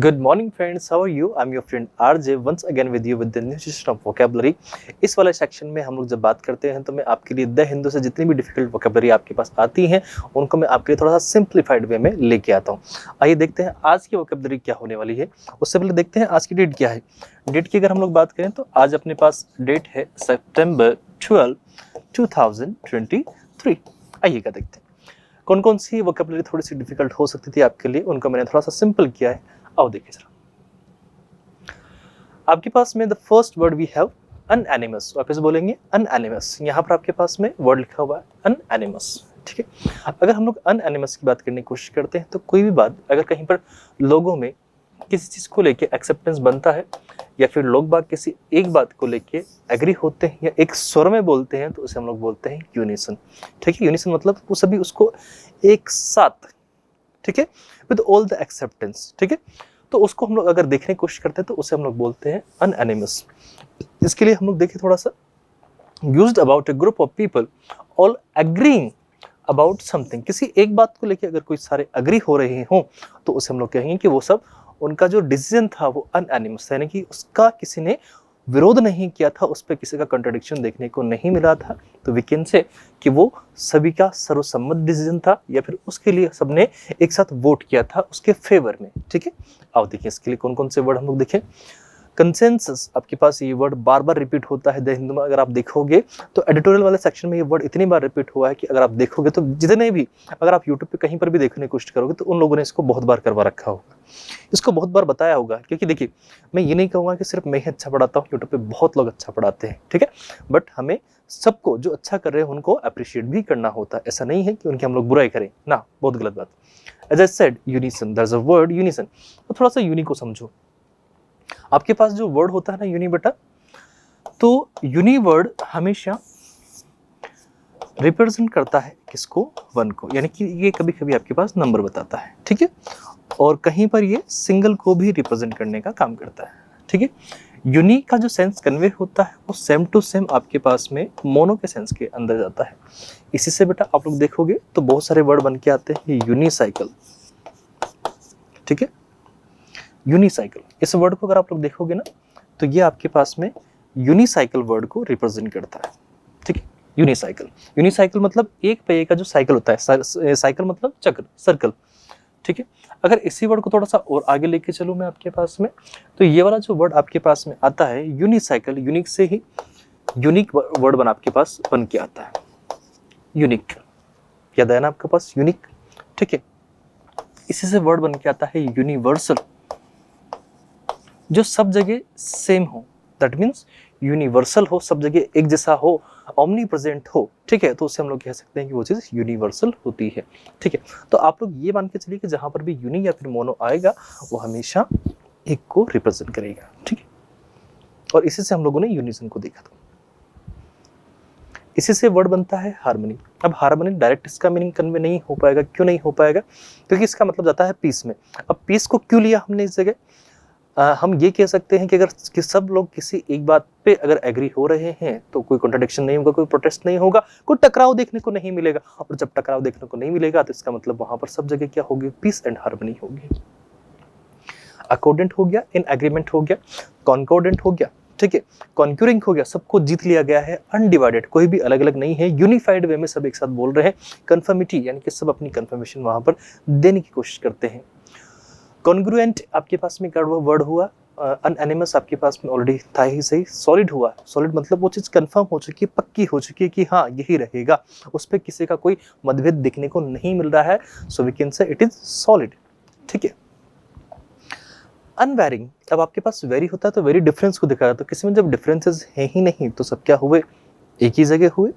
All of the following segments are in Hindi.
Good morning friends, how are you? I'm your friend RJ once again with you with the new section of vocabulary। इस वाले सेक्शन में हम लोग जब बात करते हैं तो मैं आपके लिए द हिंदू से जितनी भी डिफिकल्ट वोकेबलरी आपके पास आती हैं उनको मैं आपके लिए थोड़ा सा सिंप्लीफाइड वे में लेके आता हूँ। आइए देखते हैं आज की वोकेबलरी क्या होने वाली है। उससे पहले देखते हैं आज की डेट क्या है। डेट की अगर हम लोग बात करें तो आज अपने पास डेट है September 12, 2023। आइएगा देखते हैं कौन कौन सी वोकेबलरी थोड़ी सी डिफिकल्ट हो सकती थी आपके लिए, उनको मैंने थोड़ा सा सिंपल किया है। आओ देखिए जरा। आपके पास में the first word we have unanimous. वापस बोलेंगे अनएनिमस। यहाँ पर आपके पास में वर्ड लिखा हुआ है अनएनिमस। ठीक है, अगर हम लोग अनएनिमस की बात करने की कोशिश करते हैं तो कोई भी बात अगर कहीं पर लोगों में किसी चीज को लेके एक्सेप्टेंस बनता है या फिर लोग बाग किसी एक बात को लेके एग्री होते हैं या एक स्वर में बोलते हैं तो उसे हम लोग बोलते हैं यूनिसन। ठीक है, यूनिसन मतलब वो सभी उसको एक साथ, ठीक है, विद ऑल द एक्सेप्टेंस। ठीक है, तो उसको हम लोग अगर देखने की कोशिश करते हैं तो उसे हम लोग बोलते हैं अनएनिमस। इसके लिए हम लोग देखिए थोड़ा सा used about a group of people all agreeing about something. किसी एक बात को लेकर अगर कोई सारे अग्री हो रहे हों तो उसे हम लोग कहेंगे कि वो सब उनका जो डिसीजन था वो अनएनिमस, यानी कि उसका किसी ने विरोध नहीं किया था, उस पर किसी का कंट्राडिक्शन देखने को नहीं मिला था। तो वी कैन से कि वो सभी का सर्वसम्मत डिसीजन था या फिर उसके लिए सबने एक साथ वोट किया था उसके फेवर में। ठीक है, आओ देखिए इसके लिए कौन कौन से वर्ड हम लोग देखें। कंसेंसस, आपके पास ये वर्ड बार बार रिपीट होता है द हिंदू में। अगर आप देखोगे तो एडिटोरियल वाले सेक्शन में ये वर्ड इतनी बार रिपीट हुआ है कि अगर आप देखोगे तो जितने भी, अगर आप यूट्यूब पे कहीं पर भी देखने की कोशिश करोगे तो उन लोगों ने इसको बहुत बार करवा रखा होगा, इसको बहुत बार बताया होगा। क्योंकि देखिए मैं ये नहीं कहूँगा कि सिर्फ मैं ही अच्छा पढ़ाता हूँ, यूट्यूब पे बहुत लोग अच्छा पढ़ाते हैं। ठीक है, बट हमें सबको जो अच्छा कर रहे हैं उनको अप्रिशिएट भी करना होता है। ऐसा नहीं है कि उनकी हम लोग बुराई करें ना, बहुत गलत बात। As I said unison, there is a word unison. तो थोड़ा सा यूनी को समझो। आपके पास जो वर्ड होता है ना यूनी बेटा, तो यूनी वर्ड हमेशा रिप्रेजेंट करता है किसको? वन को, यानी कि ये कभी कभी आपके पास नंबर बताता है। ठीक है, और कहीं पर ये सिंगल को भी रिप्रेजेंट करने का काम करता है। ठीक है, यूनिक का जो सेंस कन्वे होता है वो सेम टू सेम आपके पास में मोनो के सेंस के अंदर जाता है। इसी से बेटा आप लोग देखोगे तो बहुत सारे वर्ड बन के आते हैं यूनिसाइकिल। ठीक है, यूनिसाइकिल, इस वर्ड को अगर आप लोग देखोगे ना तो ये आपके पास में यूनिसाइकिल वर्ड को रिप्रेजेंट करता है। ठीक है, यूनिसाइकिल, यूनिसाइकिल मतलब एक पहिए का जो साइकिल होता है, साइकिल मतलब चक्र, सर्कल। ठीक है, अगर इसी वर्ड को थोड़ा सा और आगे लेके चलूँ मैं आपके पास में, तो ये वाला जो वर्ड आपके पास में आता है यूनिसाइकिल, यूनिक से ही यूनिक वर्ड बन आपके पास बन के आता है। यूनिक, याद है ना आपके पास यूनिक? ठीक है, इसी से वर्ड बन के आता है यूनिवर्सल, जो सब जगह सेम हो। दैट मीन्स यूनिवर्सल हो, सब जगह एक जैसा हो, ओमनी प्रेजेंट हो। ठीक है, तो उससे हम लोग कह सकते हैं कि वो चीज़ यूनिवर्सल होती है। ठीक है, तो आप लोग ये मान के चलिए कि जहां पर भी यूनि या फिर मोनो आएगा वो हमेशा एक को रिप्रेजेंट करेगा। ठीक है, और इसी से हम लोगों ने यूनिसन को देखा था। इसी से वर्ड बनता है हार्मनी। अब हार्मनी डायरेक्ट इसका मीनिंग कन्वे नहीं हो पाएगा। क्यों नहीं हो पाएगा? क्योंकि इसका मतलब जाता है पीस में। अब पीस को क्यों लिया हमने इस जगह? हम ये कह सकते हैं कि अगर कि सब लोग किसी एक बात पे अगर एग्री हो रहे हैं तो कोई कॉन्ट्रडिक्शन नहीं होगा, कोई प्रोटेस्ट नहीं होगा, कोई टकराव देखने को नहीं मिलेगा। और जब टकराव देखने को नहीं मिलेगा तो इसका मतलब वहां पर सब जगह क्या होगी? पीस एंड हार्मनी होगी। अकॉर्डेंट हो गया, इन एग्रीमेंट हो गया, कॉन्कॉर्डेंट हो गया। ठीक है, कॉन्क्यूरिंग हो गया, सबको जीत लिया गया है। अनडिवाइडेड, कोई भी अलग अलग नहीं है, यूनिफाइड वे में सब एक साथ बोल रहे हैं। कन्फर्मिटी, यानी कि सब अपनी कन्फर्मेशन वहां पर देने की कोशिश करते हैं। कॉन्ग्रुएंट आपके पास में वर्ड हुआ। अनएनिमस आपके पास में ऑलरेडी था ही सही। सॉलिड हुआ, सॉलिड मतलब वो चीज कंफर्म हो चुकी है, पक्की हो चुकी है कि हाँ यही रहेगा, उस पर किसी का कोई मतभेद देखने को नहीं मिल रहा है। So we can say it is solid. ठीक है, अनवेरिंग, अब आपके पास वेरी होता है तो वेरी डिफरेंस को दिखाया, तो किसी में जब डिफरेंसेस है ही नहीं तो सब क्या हुए? एक ही जगह हुए।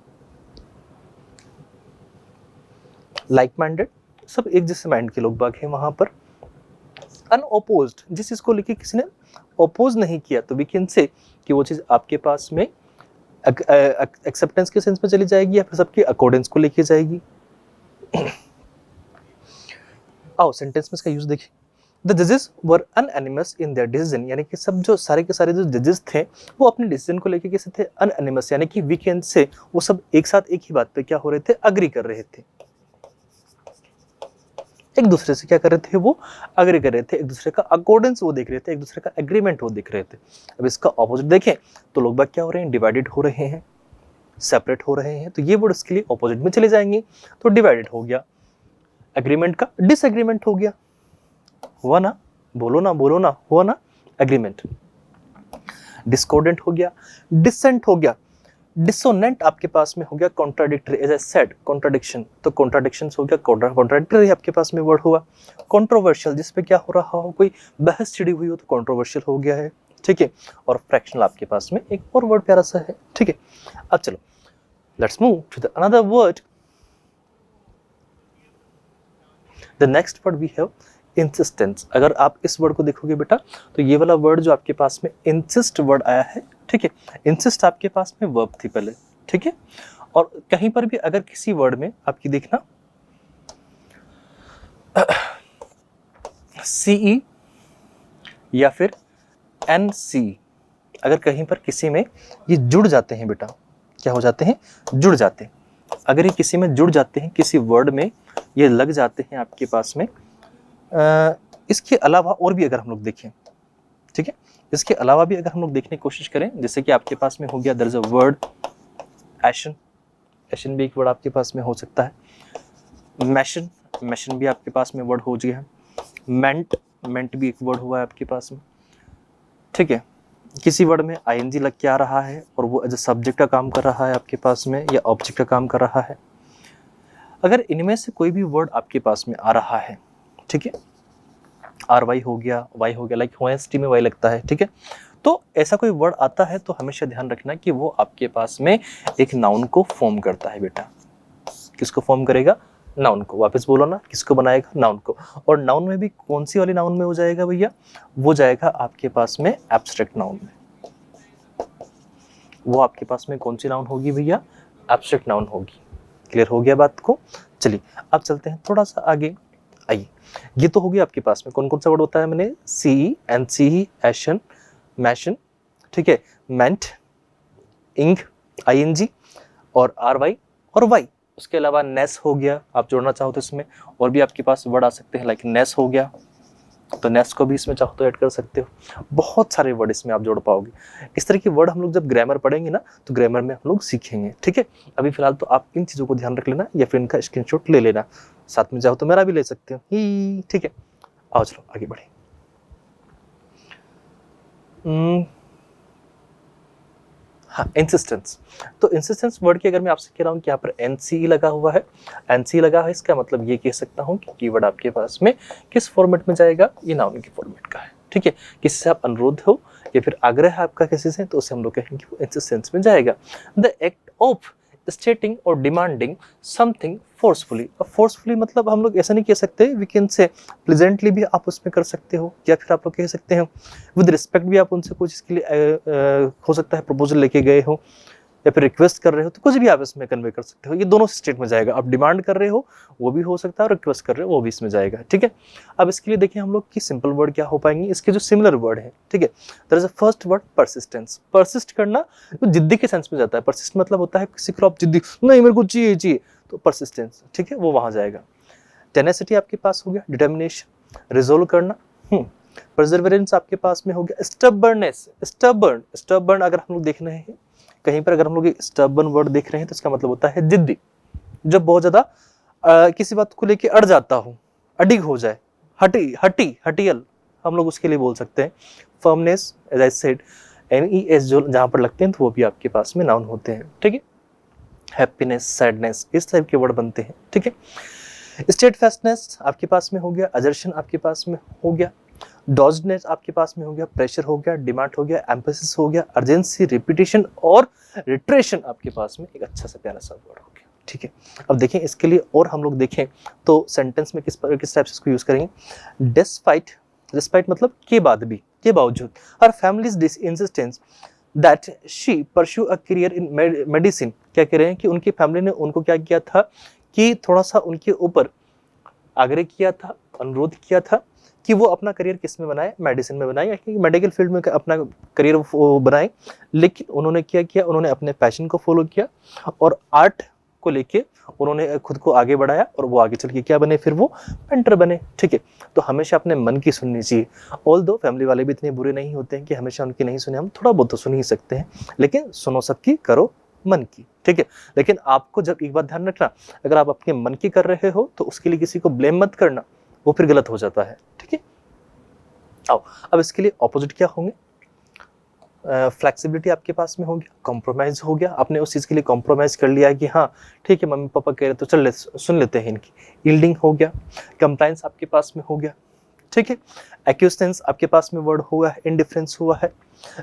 लाइक माइंडेड, सब एक जैसे माइंड के लोग बाग हैं वहां पर। अनओपोज्ड, जिस चीज को लेके किसी ने ओपोज नहीं किया तो वी कैन से कि वो चीज आपके पास में एक्सेप्टेंस के सेंस में चली जाएगी या फिर सबके अकॉर्डेंस को लेके जाएगी। आओ सेंटेंस में इसका यूज देखिए। द जजेस वर अनएनिमस इन देयर डिसीजन, यानी कि सब जो सारे के सारे जो जजेस थे वो अपने डिसीजन को लेके कैसे थे? अनएनिमस, यानी कि वी कैन से वो सब एक साथ एक ही बात पे क्या हो रहे थे? अग्री कर रहे थे, एक दूसरे से क्या कर रहे थे, वो अग्री कर रहे थे, एक दूसरे का अकॉर्डेंस वो देख रहे थे, एक दूसरे का एग्रीमेंट वो देख रहे थे। अब इसका ऑपोजिट देखें तो लोग बाग क्या हो रहे हैं, डिवाइडेड हो रहे हैं, सेपरेट हो रहे हैं, तो ये वर्ड इसके लिए ऑपोजिट में चले जाएंगे। तो डिवाइडेड हो गया, एग्रीमेंट का डिसएग्रीमेंट हो गया, हुआ ना, बोलो ना बोलो ना, हुआ ना एग्रीमेंट। डिस्कॉर्डेंट हो गया, डिसेंट हो गया, डिसोनेंट आपके पास में हो गया contradictory, as I said contradiction, तो कॉन्ट्राडिक्शंस हो गया, कॉन्ट्राडिक्टरी आपके पास में वर्ड हुआ। कंट्रोवर्शियल, जिस पे क्या हो रहा हो, कोई बहस छिड़ी हुई हो तो कंट्रोवर्शियल हो गया है, ठीक है। और फ्रैक्शनल आपके पास में एक और वर्ड प्यारा सा है, ठीक है। अब चलो let's move to the another word. The next word we have insistence. अगर आप इस वर्ड को देखोगे बेटा तो ये वाला वर्ड जो आपके पास में इंसिस्ट वर्ड आया है, ठीक है, इंसिस्ट आपके पास में वर्ब थी पहले, ठीक है। और कहीं पर भी अगर किसी वर्ड में आपकी देखना सीई या फिर एनसी, अगर कहीं पर किसी में ये जुड़ जाते हैं बेटा, क्या हो जाते हैं, जुड़ जाते हैं। अगर ये किसी में जुड़ जाते हैं, किसी वर्ड में ये लग जाते हैं आपके पास में, इसके अलावा और भी अगर हम लोग देखें, ठीक है, इसके अलावा भी अगर हम लोग देखने की कोशिश करें, जैसे कि आपके पास में हो गया, देयर इज अ वर्ड एशन, एशन भी एक वर्ड आपके पास में हो सकता है। मैशन, मैशन भी आपके पास में वर्ड हो गया है। मेंट, मेंट भी एक वर्ड हुआ है आपके पास में, ठीक है। किसी वर्ड में आईएनजी लग के आ रहा है और वो एज अ सब्जेक्ट का काम कर रहा है आपके पास में, या ऑब्जेक्ट का काम कर रहा है। अगर इनमें से कोई भी वर्ड आपके पास में आ रहा है, ठीक है, आर वाई हो गया, वाई हो गया, लाइक होएस्टी में वाई लगता है, ठीक है, तो ऐसा कोई वर्ड आता है तो हमेशा ध्यान रखना कि वो आपके पास में एक नाउन को फॉर्म करता है बेटा। किसको फॉर्म करेगा, नाउन को। वापस बोलो ना, किसको बनाएगा, नाउन को। और नाउन में भी कौन सी वाली नाउन में हो जाएगा भैया, वो जाएगा आपके पास में एब्स्ट्रैक्ट नाउन में। वो आपके पास में कौन सी नाउन होगी भैया, एब्स्ट्रैक्ट नाउन होगी। क्लियर हो गया बात को। चलिए अब चलते हैं थोड़ा सा आगे। आइए, ये तो हो गया आपके पास में कौन कौन सा वर्ड होता है, मैंने सी एन सी, एशन, मैशन, ठीक है, मेंट, इंग, आईएनजी और आर वाई और वाई। उसके अलावा नेस हो गया, आप जोड़ना चाहो तो इसमें और भी आपके पास वर्ड आ सकते हैं, लाइक नेस हो गया, तो नेस को भी इसमें चाहो तो ऐड कर सकते हो। बहुत सारे वर्ड इसमें आप जोड़ पाओगे। इस तरह के वर्ड हम लोग जब ग्रामर पढ़ेंगे ना तो ग्रामर में हम लोग सीखेंगे, ठीक है। अभी फिलहाल तो आप इन चीज़ों को ध्यान रख लेना या फिर इनका स्क्रीनशॉट ले लेना, साथ में चाहो तो मेरा भी ले सकते हो ही, ठीक है। आओ चलो आगे बढ़े। हाँ, इंसिस्टेंस। तो इंसिस्टेंस वर्ड की अगर मैं आपसे कह रहा हूँ कि यहाँ पर एनसी लगा हुआ है, एनसी लगा है, इसका मतलब ये कह सकता हूँ कि कीवर्ड आपके पास में किस फॉर्मेट में जाएगा, ये नाउन के फॉर्मेट का है, ठीक है। किसी से आप अनुरोध हो या फिर आग्रह है आपका किसी से, तो उसे हम लोग कहेंगे वो इंसिस्टेंस में जाएगा। द एक्ट ऑफ स्टेटिंग और डिमांडिंग समथिंग फोर्सफुली। अब फोर्सफुली मतलब हम लोग ऐसा नहीं कह सकते, वी कैन से प्लेजेंटली भी आप उसमें कर सकते हो, या फिर आप लोग कह सकते हो विद रिस्पेक्ट भी आप उनसे कुछ इसके लिए हो सकता है प्रपोजल लेके गए हो या फिर रिक्वेस्ट कर रहे हो, तो कुछ भी आप इसमें कन्वे कर सकते हो। ये दोनों स्टेट में जाएगा। आप डिमांड कर रहे हो वो भी हो सकता है और रिक्वेस्ट कर रहे हो वो भी इसमें जाएगा, ठीक है। अब इसके लिए देखिए हम लोग की सिंपल वर्ड क्या हो पाएंगे, इसके जो सिमिलर वर्ड है, ठीक है। There is a first word persistence. Persist करना तो जिद्दी के सेंस में जाता है। परसिस्ट मतलब होता है किसी को आप जिद्दी, नहीं मेरे को चाहिए चाहिए, तो परसिस्टेंस, ठीक है, वो वहां जाएगा। टेनेसिटी आपके पास हो गया, डिटर्मिनेशन, रिजोल्व करना। परसिवरेंस आपके पास में हो गया, स्टबर्ननेस, स्टबर्न, स्टबर्न अगर हम लोग देख रहे हैं कहीं पर, अगर हम लोग स्टबर्न वर्ड देख रहे हैं तो इसका मतलब होता है जिद्दी, जब बहुत ज्यादा किसी बात को लेके अड़ जाता हो, अडिग हो जाए, हटियल हम लोग उसके लिए बोल सकते हैं। Firmness, as I said, NES जो जहां पर लगते हैं तो वो भी आपके पास में नाउन होते हैं, ठीक है। हैप्पीनेस, सैडनेस, इस टाइप के वर्ड बनते हैं, ठीक है। स्टेडफास्टनेस आपके पास में हो गया, अजर्शन आपके पास में हो गया, डॉज्डनेस आपके पास में हो गया, प्रेशर हो गया, डिमांड हो गया, एम्फेसिस हो गया, अर्जेंसी, रिपीटेशन और रिट्रेशन आपके पास में एक अच्छा सा प्यारा सा वर्ड हो गया, ठीक है। अब देखें इसके लिए और हम लोग देखें तो सेंटेंस में किस टाइप से इसको यूज करेंगे। डिस्पाइट, डिस्पाइट मतलब के बाद भी, के बावजूद, हर families insistence that she pursue a career in medicine. क्या कह रहे हैं कि उनकी फैमिली ने उनको क्या किया था कि थोड़ा सा उनके ऊपर आग्रह किया था, अनुरोध किया था कि वो अपना करियर किस में बनाए, मेडिसिन में बनाए, या मेडिकल फील्ड में अपना करियर बनाए। लेकिन उन्होंने क्या किया, उन्होंने अपने पैशन को फॉलो किया और आर्ट को लेके उन्होंने खुद को आगे बढ़ाया और वो आगे चल के क्या बने, फिर वो मेंटर बने। ठीक है, तो हमेशा अपने मन की सुननी चाहिए। ऑल दो फैमिली वाले भी इतने बुरे नहीं होते हैं कि हमेशा उनकी नहीं सुने, हम थोड़ा बहुत तो सुन ही सकते हैं, लेकिन सुनो सबकी, करो मन की। ठीक है, लेकिन आपको जब एक बात ध्यान रखना, अगर आप अपने मन की कर रहे हो तो उसके लिए किसी को ब्लेम मत करना, वो फिर गलत हो जाता है। ठीक है, आओ अब इसके लिए ऑपोजिट क्या होंगे, फ्लेक्सिबिलिटी आपके पास में हो गया, कॉम्प्रोमाइज हो गया, आपने उस चीज़ के लिए कॉम्प्रोमाइज कर लिया कि हाँ ठीक है मम्मी पापा कह रहे तो चल सुन लेते हैं इनकी, यील्डिंग हो गया, कंप्लायंस आपके पास में हो गया। ठीक है, एक्यूस्टेंस आपके पास में वर्ड हुआ है, इंडिफरेंस हुआ है,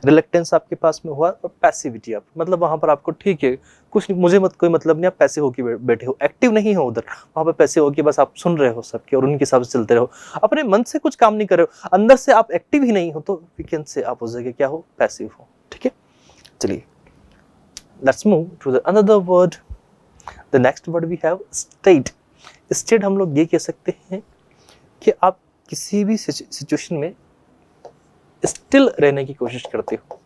रिलेक्टेंस आपके पास में हुआ, और पैसिविटी आप मतलब वहाँ पर आपको ठीक है कुछ मुझे मत कोई मतलब नहीं, आप पैसे हो के बैठे हो, एक्टिव नहीं हो उधर, वहाँ पर पैसे हो के बस आप सुन रहे हो सबके और उनके हिसाब से चलते रहो, अपने मन से कुछ काम नहीं कर रहे हो, अंदर से आप एक्टिव ही नहीं हो, तो वी कैन से आप उस जगह क्या हो, पैसिव हो। ठीक है, चलिए let's move to the another word. The next word we have state. State हम लोग ये कह सकते हैं कि आप किसी भी सिचुएशन में स्टिल रहने की कोशिश करते हो।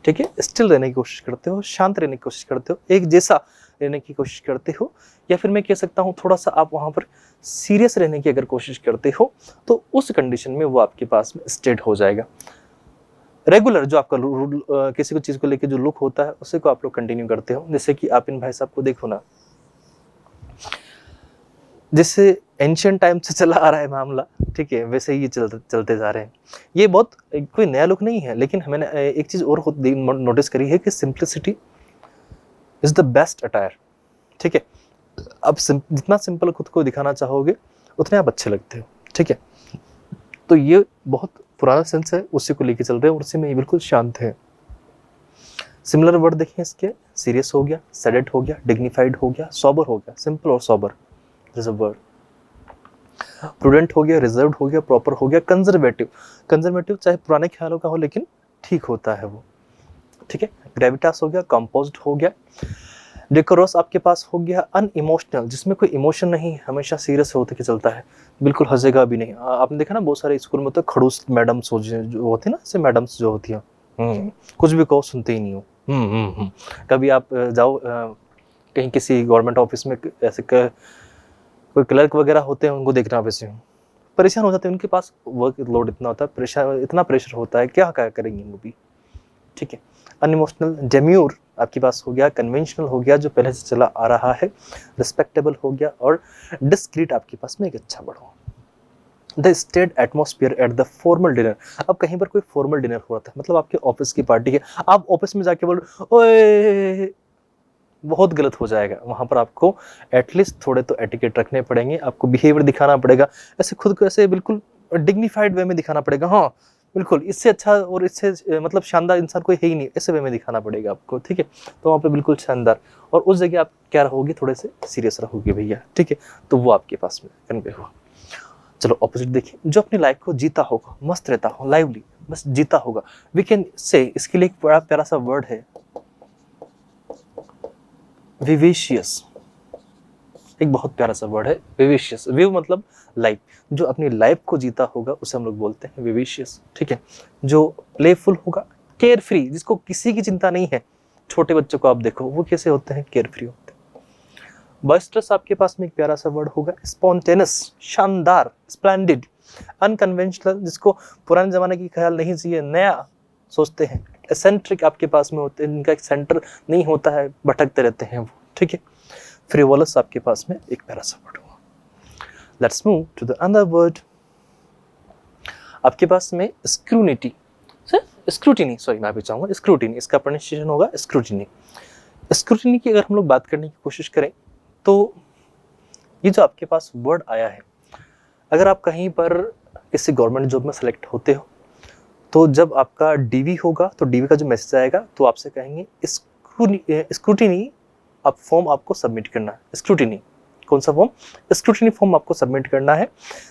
ठीक है, स्टिल रहने की कोशिश करते हो, शांत रहने की कोशिश करते हो, एक जैसा रहने की कोशिश करते हो, या फिर मैं कह सकता हूँ थोड़ा सा आप वहाँ पर सीरियस रहने की अगर कोशिश करते हो तो उस कंडीशन में वो आपके पास में स्टेट हो जाएगा। रेगुलर जो आपका किसी को चीज़ को लेकर जो लुक होता है उसी को आप लोग कंटिन्यू करते हो, जैसे कि आप इन भाई साहब को देखो ना, जैसे एंशिएंट टाइम से चला आ रहा है मामला, ठीक है, वैसे ही ये चलते जा रहे हैं। ये बहुत कोई नया लुक नहीं है, लेकिन मैंने एक चीज़ और खुद नोटिस करी है कि simplicity is the best attire. ठीक है, अब जितना सिंपल खुद को दिखाना चाहोगे उतने आप अच्छे लगते हो। ठीक है, तो ये बहुत पुराना सेंस है, उसी को लेके चल रहे हैं और उसी में ये बिल्कुल शांत है। सिमिलर वर्ड देखें इसके, सीरियस हो गया, सेडेट हो गया, डिग्निफाइड हो गया, सॉबर हो गया, सिंपल और सॉबर वर्ड, प्रूडेंट हो गया, रिजर्व्ड हो गया, प्रॉपर हो गया, कंजर्वेटिव। कंजर्वेटिव चाहे पुराने ख्यालों का हो लेकिन ठीक होता है वो। ठीक है, ग्रेविटास हो गया, कंपोज्ड हो गया, डेकोरस आपके पास हो गया, अनइमोशनल जिसमें कोई इमोशन नहीं, हमेशा सीरियस होते के चलता है, बिल्कुल हंसेगा भी नहीं। आपने देखा ना बहुत सारे स्कूल में तो खड़ूस मैडम्स जो होती है ना, ऐसे मैडम्स जो होती हैं कुछ भी कहो सुनते ही नहीं हो। कभी आप जाओ कहीं किसी गवर्नमेंट ऑफिस में, ऐसे कोई क्लर्क वगैरह होते हैं, उनको देखना वैसे परेशान हो जाते हैं, उनके पास वर्क लोड इतना होता है, इतना प्रेशर होता है, क्या करेंगे वो भी। ठीक है, अनइमोशनल, डेम्यूर आपके पास हो गया, कन्वेंशनल हो गया जो पहले से चला आ रहा है, रिस्पेक्टेबल हो गया, और डिस्क्रीट आपके पास में एक अच्छा वर्ड हो। The state atmosphere at the formal dinner. अब कहीं पर कोई फॉर्मल डिनर हो रहा था, मतलब आपके ऑफिस की पार्टी है, आप ऑफिस में जाके बोल ओए, बहुत गलत हो जाएगा। वहाँ पर आपको एटलीस्ट थोड़े तो एटिकेट रखने पड़ेंगे, आपको बिहेवियर दिखाना पड़ेगा, ऐसे खुद को ऐसे बिल्कुल डिग्निफाइड वे में दिखाना पड़ेगा। हाँ बिल्कुल, इससे अच्छा और इससे मतलब शानदार इंसान कोई है ही नहीं, ऐसे वे में दिखाना पड़ेगा आपको। ठीक है, तो वहाँ पे बिल्कुल शानदार, और उस जगह आप क्या रहोगे, थोड़े से सीरियस रहोगे भैया। ठीक है, तो वो आपके पास में कन्वे हुआ। चलो ऑपोजिट देखिए, जो अपनी लाइफ को जीता होगा, मस्त रहता हो, लाइवली, बस जीता होगा, वी कैन से, इसके लिए एक बड़ा प्यारा सा वर्ड है विवेशियस। एक बहुत प्यारा सा वर्ड है विवेशियस। विव मतलब लाइफ, जो अपनी लाइफ को जीता होगा उसे हम लोग बोलते हैं विवेशियस। ठीक है, जो प्लेफुल होगा, केयर फ्री, जिसको किसी की चिंता नहीं है। छोटे बच्चों को आप देखो वो कैसे होते हैं, केयर फ्री होते हैं। बॉइस्टरस आपके पास में एक प्यारा सा वर्ड होगा, स्पॉन्टेनियस, शानदार, स्प्लेंडिड, अनकन्वेंशनल, जिसको पुराने जमाने की ख्याल नहीं चाहिए, नया सोचते हैं। एसेंट्रिक आपके पास में होते हैं, इनका एक सेंटर नहीं होता है, भटकते रहते हैं वो। ठीक है, फ्रिवोलस आपके पास में एक प्यारा सा वर्ड हुआ। Let's move to the another word. आपके पास में स्क्रूनिटी, स्क्रूटिनी, सॉरी मैं भी चाहूँगा स्क्रूटिनी, इसका प्रोनाउंसिएशन होगा स्क्रूटिनी। स्क्रूटिनी की अगर हम लोग बात करने की कोशिश करें तो ये जो आपके पास वर्ड आया है, अगर आप कहीं पर किसी गवर्नमेंट जॉब में सेलेक्ट होते हो तो जब आपका डीवी होगा तो डीवी का जो मैसेज आएगा तो आपसे कहेंगे स्क्रूटिनी, आप फॉर्म आपको सबमिट करना है। स्क्रूटिनी, कौन सा फॉर्म? स्क्रूटिनी फॉर्म आपको सबमिट करना है,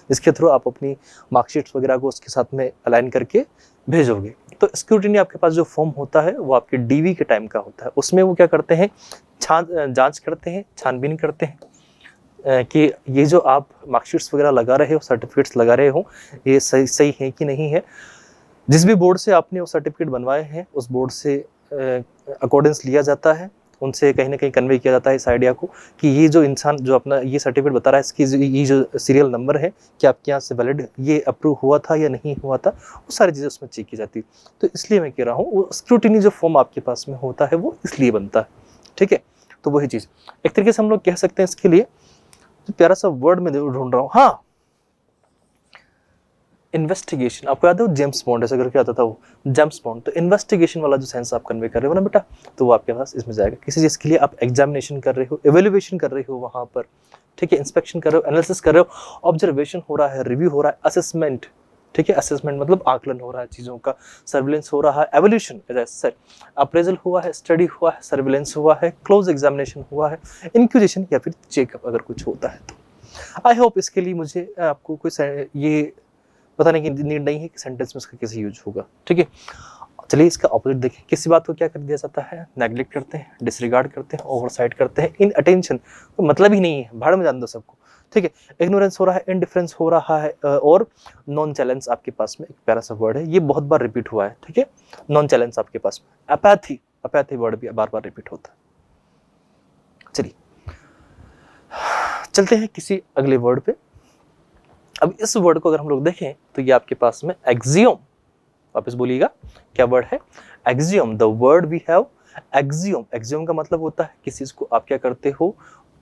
जिसके थ्रू आप अपनी मार्कशीट्स वगैरह को उसके साथ में अलाइन करके भेजोगे। तो स्क्रूटिनी आपके पास जो फॉर्म होता है वो आपके डीवी के टाइम का होता है। उसमें वो क्या करते हैं, जांच करते हैं, छानबीन करते हैं कि ये जो आप मार्कशीट्स वगैरह लगा रहे हो, सर्टिफिकेट्स लगा रहे हो, ये सही है कि नहीं है। जिस भी बोर्ड से आपने वो सर्टिफिकेट बनवाए हैं उस बोर्ड से अकॉर्डेंस लिया जाता है, उनसे कहीं ना कहीं कन्वे किया जाता है इस आइडिया को कि ये जो इंसान जो अपना ये सर्टिफिकेट बता रहा है, इसकी ये जो सीरियल नंबर है कि आपके यहाँ से वैलिड ये अप्रूव हुआ था या नहीं हुआ था, वो सारी चीज़ें उसमें चेक की जाती है। तो इसलिए मैं कह रहा हूँ वो स्क्रूटिनी जो फॉर्म आपके पास में होता है वो इसलिए बनता है, ठीक है। तो वही चीज़ एक तरीके से हम लोग कह सकते हैं इसके लिए, तो प्यारा सा वर्ड में ढूंढ रहा हूँ, हाँ, इन्वेस्टिगेशन। आपको याद है वो जेम्स बॉन्ड ऐसा करके आता था, वो जेम्स बॉन्ड। तो इन्वेस्टिगेशन वाला जो सेंस आप कन्वे कर रहे हो ना बेटा, तो वो आपके पास इसमें जाएगा। किसी चीज़ के लिए आप एग्जामिनेशन कर रहे हो, एवेल्युएशन कर रहे हो वहाँ पर, ठीक है, इंस्पेक्शन कर रहे हो, एनालिसिस कर रहे हो, ऑब्जर्वेशन हो रहा है, रिव्यू हो रहा है, असेसमेंट, ठीक है, असेसमेंट मतलब आकलन हो रहा है चीज़ों का, सर्विलेंस हो रहा है, evolution as I said, appraisal हुआ है, स्टडी हुआ है, सर्विलेंस हुआ है, क्लोज एग्जामिनेशन हुआ है, इंक्विजिशन या फिर चेकअप अगर कुछ होता है तो। आई होप इसके लिए मुझे आपको कोई ये बताने की नीड नहीं है कि सेंटेंस में इसका कैसे यूज होगा, ठीक है। चलिए इसका ऑपोजिट देखें। किसी बात को क्या कर दिया जाता है, नेग्लेक्ट करते हैं, डिसरिगार्ड करते हैं, ओवरसाइट करते हैं, इन अटेंशन, तो मतलब ही नहीं है, भाड़ में जान दो सबको, ठीक है। इग्नोरेंस हो रहा है, इंडिफरेंस हो रहा है, और नॉन चैलेंज आपके पास में एक प्यारा सा वर्ड है, ये बहुत बार रिपीट हुआ है, ठीक है। नॉन चैलेंज आपके पास में, अपैथी, अपैथी वर्ड भी बार बार रिपीट होता है। चलिए चलते हैं किसी अगले वर्ड पे। अब इस वर्ड को अगर हम लोग देखें तो ये आपके पास में एक्सियोम, वापस बोलिएगा क्या वर्ड है, axiom. The word we have axiom. Axiom का मतलब होता है किसी चीज को आप क्या करते हो,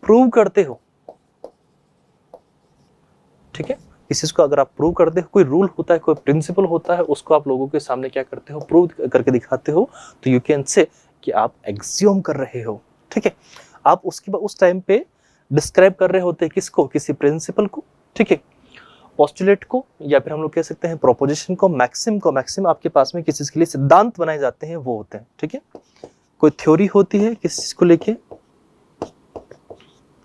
प्रूव करते हो, ठीक है। किसी चीज को अगर आप प्रूव करते हो, कोई रूल होता है, कोई प्रिंसिपल होता है, उसको आप लोगों के सामने क्या करते हो, प्रूव करके दिखाते हो, तो यू कैन से कि आप एक्सियोम कर रहे हो, ठीक है। आप उसके बाद उस टाइम पे डिस्क्राइब कर रहे होते हैं किसको, किसी प्रिंसिपल को, ठीक है, पोस्टुलेट को, या फिर हम लोग कह सकते हैं प्रोपोजिशन को, मैक्सिम को। मैक्सिम आपके पास में किसी चीज के लिए सिद्धांत बनाए जाते हैं वो होते हैं, ठीक है। कोई थ्योरी होती है किसी चीज को लेके,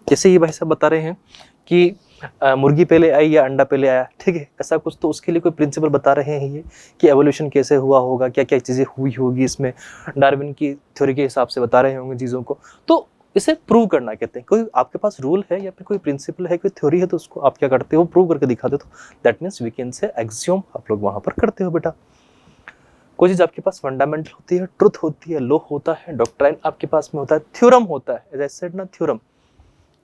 जैसे ये भाई साहब बता रहे हैं कि मुर्गी पहले आई या अंडा पहले आया, ठीक है, ऐसा कुछ, तो उसके लिए कोई प्रिंसिपल बता रहे हैं ये कि एवोल्यूशन कैसे हुआ होगा, क्या क्या चीजें हुई होगी, इसमें डार्विन की थ्योरी के हिसाब से बता रहे होंगे चीजों को, तो इसे प्रूव करना कहते हैं। कोई आपके पास रूल है या फिर कोई प्रिंसिपल है, कोई थ्योरी है, तो उसको आप क्या करते हो, प्रूव करके दिखाते हो, तो that means we can say axiom आप लोग वहां पर करते हो बेटा। कोई चीज आपके पास फंडामेंटल होती है, ट्रुथ होती है, लॉ होता है, डॉक्ट्राइन आपके पास में होता है, थ्योरम होता है, एज आई सेड ना, थ्योरम,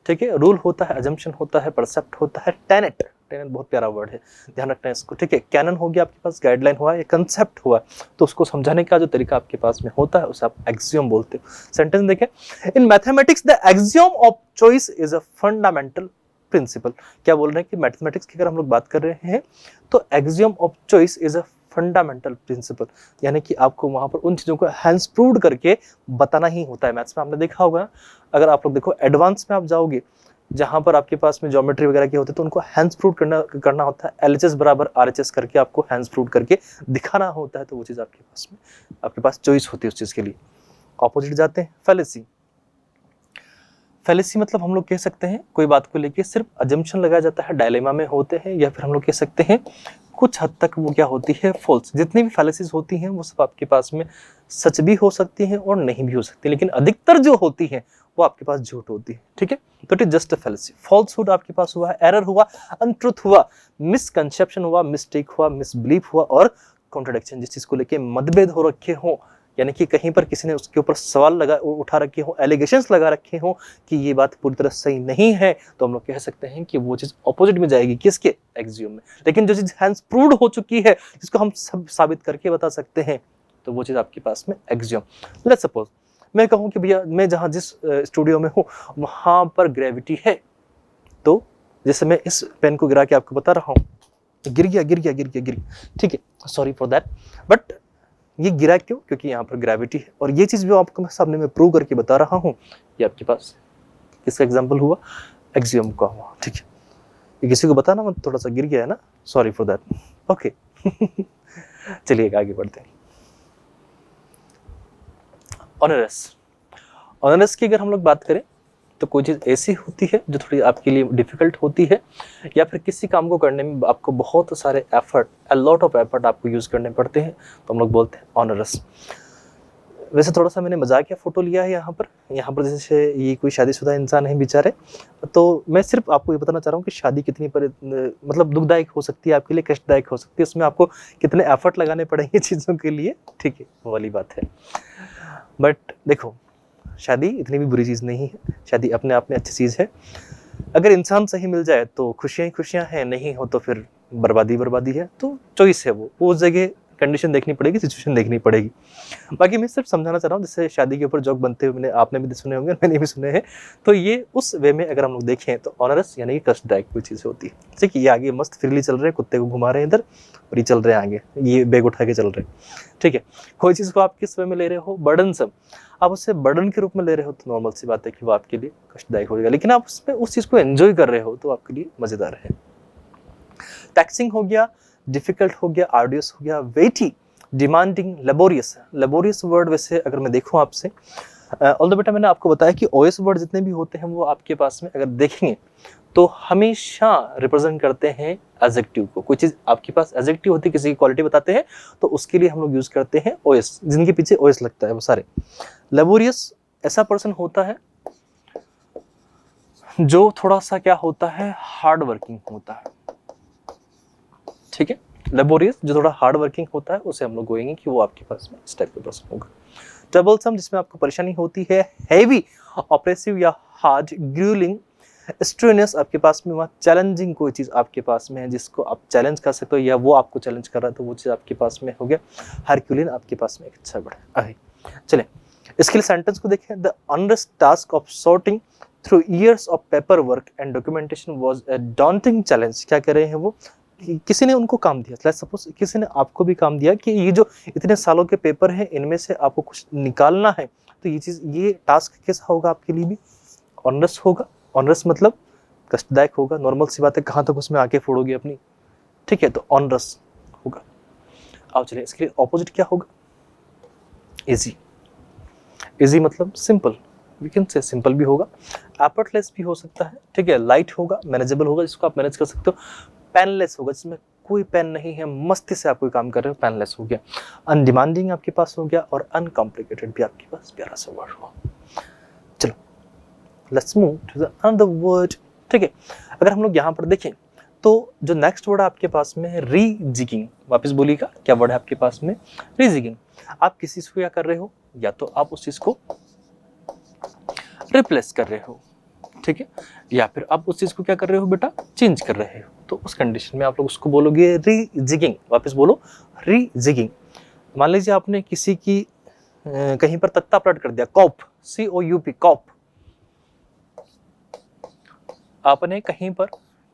ठीक है, रूल होता है, अजम्पशन होता है, परसेप्ट होता है, टेनेट, टेनेट बहुत प्यारा वर्ड है, ध्यान रखना है इसको, ठीक है। कैनन हो गया आपके पास, गाइडलाइन हुआ या कंसेप्ट हुआ, तो उसको समझाने का जो तरीका आपके पास में होता है उसे आप एक्सियोम बोलते हो। सेंटेंस देखें, in mathematics the axiom of choice is a fundamental principle. क्या बोल रहे हैं कि मैथमेटिक्स की अगर हम लोग बात कर रहे हैं तो axiom of choice is a fundamental principle, यानी कि आपको वहां पर उन चीजों को हैंड्स प्रूव्ड करके बताना ही होता है। मैथ्स में आपने देखा होगा, अगर आप लोग देखो एडवांस में आप जाओगे जहां पर आपके पास में ज्योमेट्री वगैरह के होते हैं, तो उनको हैंड्स प्रूव करना होता है, LHS बराबर RHS करके आपको हैंड्स प्रूव करके दिखाना होता है, तो वो चीज़ आपके पास चॉइस होती है उस चीज़ के लिए। ऑपोजिट जाते हैं, फैलेसी। फैलेसी मतलब हम लोग कह सकते हैं कोई बात को लेके सिर्फ अजम्पशन लगाया जाता है, डायलेमा में होते हैं, या फिर हम लोग कह सकते हैं कुछ हद तक वो क्या होती है, फॉल्स। जितनी भी फैलेसीज होती हैं वो सब आपके पास में सच भी हो सकती हैं और नहीं भी हो सकती, लेकिन अधिकतर जो होती हैं वो आपके पास झूठ होती है, ठीक है। तो it is just a fallacy. Falsehood आपके पास हुआ, एरर हुआ, अनट्रुथ हुआ, मिसकंसेप्शन हुआ, मिस्टेक हुआ, मिसबिलीफ हुआ, और कॉन्ट्रडिक्शन, जिस चीज को लेके मतभेद हो रखे हों, यानी कि कहीं पर किसी ने उसके ऊपर सवाल उठा रखे हो, एलिगेशंस लगा रखे हो कि ये बात पूरी तरह सही नहीं है, तो हम लोग कह सकते हैं कि वो चीज ऑपोजिट में जाएगी, किसके, एक्सियोम में। लेकिन जो चीज हैंड्स प्रूव्ड हो चुकी है, जिसको हम सब साबित करके बता सकते हैं, तो वो चीज आपके पास में एक्सियोम। लेट्स सपोज मैं कहूँ कि भैया मैं जहाँ जिस स्टूडियो में हूँ वहां पर ग्रेविटी है, तो जैसे मैं इस पेन को गिरा के आपको बता रहा हूँ, गिर गया, ठीक है, सॉरी फॉर दैट, बट ये गिरा क्यों, क्योंकि यहाँ पर ग्रेविटी है। और ये चीज भी आपको सामने में प्रूव करके बता रहा हूँ, ये आपके पास किसका एग्जांपल हुआ, एक्सियोम का हुआ, ठीक है। ये किसी को बताना मत, थोड़ा सा गिर गया है ना, सॉरी फॉर दैट, ओके। चलिए आगे बढ़ते हैं। ऑनरस। ऑनरस की अगर हम लोग बात करें तो कोई चीज़ ऐसी होती है जो थोड़ी आपके लिए डिफिकल्ट होती है, या फिर किसी काम को करने में आपको बहुत सारे effort, a lot of effort आपको यूज़ करने पड़ते हैं, तो हम लोग बोलते हैं ऑनरस। वैसे थोड़ा सा मैंने मजाकिया फोटो लिया है यहाँ पर जैसे ये कोई शादीशुदा इंसान है बेचारे, तो मैं सिर्फ आपको ये बताना चाह रहा हूँ कि शादी कितनी मतलब दुखदायक हो सकती है आपके लिए, कष्टदायक हो सकती है, उसमें आपको कितने एफर्ट लगाने पड़ेंगे चीज़ों के लिए, ठीक है, वो वाली बात है। बट देखो शादी इतनी भी बुरी चीज़ नहीं है, शादी अपने आप में अच्छी चीज़ है। अगर इंसान सही मिल जाए तो खुशियाँ ही खुशियाँ हैं, नहीं हो तो फिर बर्बादी बर्बादी है। तो चॉइस है वो उस जगह कंडीशन देखनी पड़ेगी, सिचुएशन देखनी पड़ेगी। बाकी मैं सिर्फ समझाना चाह रहा हूँ, जैसे शादी के ऊपर जोक बनते हुए मैंने आपने भी सुने होंगे, मैंने भी सुने हैं। तो ये उस वे में अगर हम लोग देखें तो ऑनरस यानी कि कष्टदायक कोई चीज़ होती है। जैसे कि ये आगे मस्त फ्रीली चल रहे हैं, कुत्ते को घुमा रहे हैं इधर और ये चल रहे हैं आगे, ये बैग उठा के चल रहे हैं, ठीक है। कोई चीज़ को आप किस वे में ले रहे हो, बर्डनसम, आप उससे बर्डन के रूप में ले रहे हो तो नॉर्मल सी बात है कि वो आपके लिए कष्टदायक हो जाएगा। लेकिन आप उसमें उस चीज़ को एंजॉय कर रहे हो तो आपके लिए मज़ेदार है। टैक्सिंग हो गया, डिफिकल्ट हो गया, आर्डियस हो गया, वेटी, डिमांडिंग, लेबोरियस। लेबोरियस वर्ड वैसे अगर मैं देखूं आपसे, ऑल्दो बेटा मैंने आपको बताया कि ओएस वर्ड जितने भी होते हैं वो आपके पास में अगर देखेंगे तो हमेशा रिप्रेजेंट करते हैं एडजेक्टिव को। कोई चीज़ आपके पास एडजेक्टिव होती है, किसी की क्वालिटी बताते हैं तो उसके लिए हम लोग यूज़ करते हैं ओएस, जिनके पीछे ओएस लगता है वो सारे। लेबोरियस ऐसा पर्सन होता है जो थोड़ा सा क्या होता है, हार्ड वर्किंग होता है, ठीक है। लेबोरियस जो थोड़ा हार्ड वर्किंग होता है उसे हम लोग कहेंगे कि वो आपके पास में इस टाइप का पर्सन होगा। ट्रबलसम जिसमें आपको परेशानी होती है, हैवी, ऑप्रेसिव या हार्ड, ग्रूलिंग, स्ट्रेनियस आपके पास में वहाँ चैलेंजिंग कोई चीज़ आपके पास में है जिसको आप चैलेंज कर सकते हो या वो आपको चैलेंज कर रहा है तो वो चीज़ आपके पास में हो गया। हरक्यूलिन आपके पास में एक अच्छा वर्ड है। चलें इसके लिए सेंटेंस को देखें। The unrest task of sorting through years of paper work and documentation was a daunting challenge. क्या कह रहे हैं वो, किसी ने उनको काम दिया, लेट्स सपोज किसी ने आपको भी काम दिया कि ये जो इतने सालों के पेपर हैं इनमें से आपको कुछ निकालना है, तो ये चीज़, ये टास्क कैसा होगा आपके लिए भी, ऑनरस होगा। ऑनरस मतलब कष्टदायक होगा, नॉर्मल सी बात है, कहाँ तक उसमें आके फोड़ोगे अपनी, ठीक है, तो ऑनरस होगा। आओ चलिए इसके लिए ऑपोजिट क्या होगा, इजी। इजी मतलब simple, we can say simple भी होगा, एफर्टलेस भी हो सकता है, ठीक है। लाइट होगा, मैनेजेबल होगा, जिसको आप मैनेज कर सकते हो। पेनलेस होगा, जिसमें कोई पेन नहीं है, मस्ती से आप कोई काम कर रहे हो, पेनलेस हो गया। अनडिमांडिंग आपके पास हो गया और अनकॉम्प्लिकेटेड भी आपके पास प्यारा सा वर्ड हुआ। चलो let's move to the another word, ठीक है। अगर हम लोग यहाँ पर देखें तो जो नेक्स्ट वर्ड आपके पास में है रीजिगिंग। वापस बोलिएगा, क्या वर्ड है आपके पास में, रीजिगिंग। आप किसी चीज को क्या कर रहे हो, या तो आप उस चीज को रिप्लेस कर रहे हो, ठीक है, या फिर आप उस चीज को क्या कर रहे हो बेटा, चेंज कर रहे हो, तो उस कंडीशन में आप लोग उसको बोलोगे रीजिगिंग। वापस बोलो रीजिगिंग। मान लीजिए आपने किसी की कहीं पर तख्ता पलट कर दिया, कॉप, COUP, कॉप। आपने कहीं पर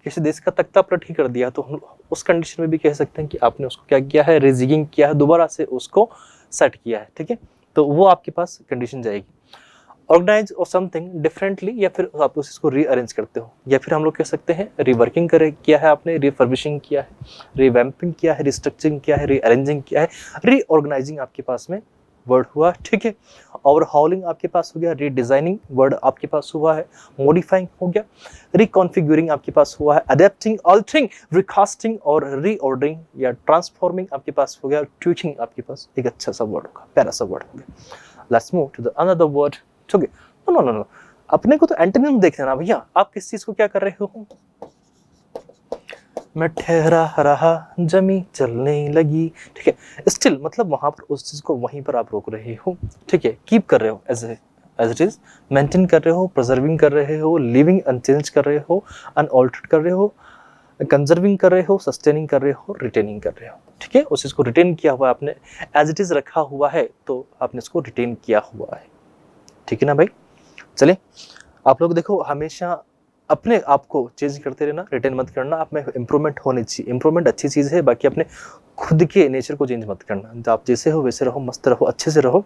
किसी देश का तख्ता पलट ही कर दिया, तो हम उस कंडीशन में भी कह सकते हैं कि आपने उसको क्या किया है, रीजिगिंग किया है, दोबारा से उसको सेट किया है, ठीक है। तो वो आपके पास कंडीशन जाएगी। ऑर्गेनाइज और समथिंग डिफरेंटली, या फिर आप उसको रीअरेंज करते हो, या फिर हम लोग कह सकते हैं रिवर्किंग किया है आपने, रिफर्बिशिंग किया है, रिवैम्पिंग किया है, रिस्ट्रक्चरिंग किया है, रीअरेंजिंग किया है, रीऑर्गेनाइजिंग आपके पास में वर्ड हुआ, ठीक है। ओवरहॉलिंग आपके पास हो गया, रीडिजाइनिंग वर्ड आपके पास हुआ है, मॉडिफाइंग हो गया, रिकॉन्फिगरिंग आपके पास हुआ है, अडेप्टिंग, ऑल्टरिंग, रिकास्टिंग और रीऑर्डरिंग या ट्रांसफॉर्मिंग आपके पास हो गया, ट्वीकिंग आपके पास एक अच्छा सा वर्ड होगा, प्यारा सा वर्ड हो गया। Let's move to the another word, ठीक है। नो नो नो, अपने को तो एंटोनिम देखना ना भैया, आप किस चीज को क्या कर रहे हो, मैं ठहरा रहा, जमी चलने लगी, ठीक है। स्टिल मतलब वहां पर उस चीज को वहीं पर आप रोक रहे हो, ठीक है। कीप कर रहे हो एज इट इज, मेंटेन कर रहे हो, प्रिजर्विंग कर रहे हो, लिविंग अनचेंज कर रहे हो, अनऑल्टर्ड कर रहे हो, कंजर्विंग कर रहे हो, सस्टेनिंग कर रहे हो, रिटेनिंग कर रहे हो, ठीक है। उस चीज को रिटेन किया हुआ है आपने, एज इट इज रखा हुआ है तो आपने इसको रिटेन किया हुआ है, ठीक है ना भाई। चलिए आप लोग देखो, हमेशा अपने आप को चेंज करते रहना, रिटेन मत करना, आप में इंप्रूवमेंट होनी चाहिए। इंप्रूवमेंट अच्छी चीज़ है, बाकी अपने खुद के नेचर को चेंज मत करना। आप जैसे हो वैसे रहो, मस्त रहो, अच्छे से रहो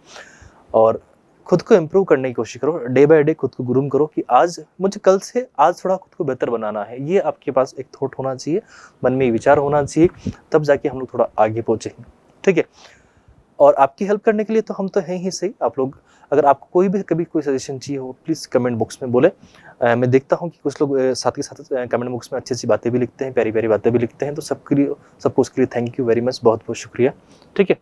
और खुद को इम्प्रूव करने की कोशिश करो। डे बाय डे खुद को ग्रूम करो कि आज मुझे कल से आज थोड़ा खुद को बेहतर बनाना है। ये आपके पास एक थॉट होना चाहिए, मन में विचार होना चाहिए, तब जाके हम लोग थोड़ा आगे पहुँचेंगे, ठीक है। और आपकी हेल्प करने के लिए तो हम तो हैं ही सही। आप लोग अगर आपको कोई भी कभी कोई सजेशन चाहिए हो, प्लीज़ कमेंट बॉक्स में बोले। मैं देखता हूँ कि कुछ लोग साथ के साथ कमेंट बॉक्स में अच्छी अच्छी बातें भी लिखते हैं, प्यारी प्यारी बातें भी लिखते हैं, तो सबको उसके लिए थैंक यू वेरी मच, बहुत बहुत शुक्रिया, ठीक है।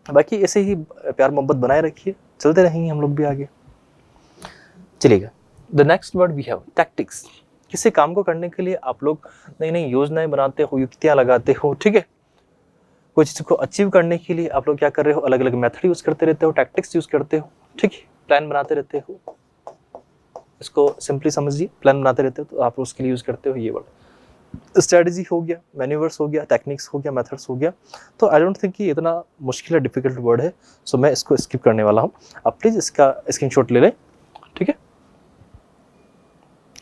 बाकी ऐसे ही प्यार मोहब्बत बनाए रखिए, चलते रहेंगे हम लोग भी आगे, चलिएगा। The next word we have tactics. किसी काम को करने के लिए आप लोग नई नई योजनाएं बनाते हो, युक्तियाँ लगाते हो, ठीक है। कोई चीज़ को अचीव करने के लिए आप लोग क्या कर रहे हो, अलग अलग मेथड यूज़ करते रहते हो, टैक्टिक्स यूज़ करते हो, ठीक है। प्लान बनाते रहते हो, इसको सिंपली समझिए, प्लान बनाते रहते हो तो आप उसके लिए यूज करते हो ये वर्ड। स्ट्रेटजी हो गया, मैन्यूवर्स हो गया, टेक्निक्स हो गया, मेथड्स हो गया। तो आई डोंट थिंक कि इतना मुश्किल है, डिफिकल्ट वर्ड है, सो मैं इसको स्किप करने वाला हूँ। आप प्लीज इसका स्क्रीनशॉट ले लें, ठीक है।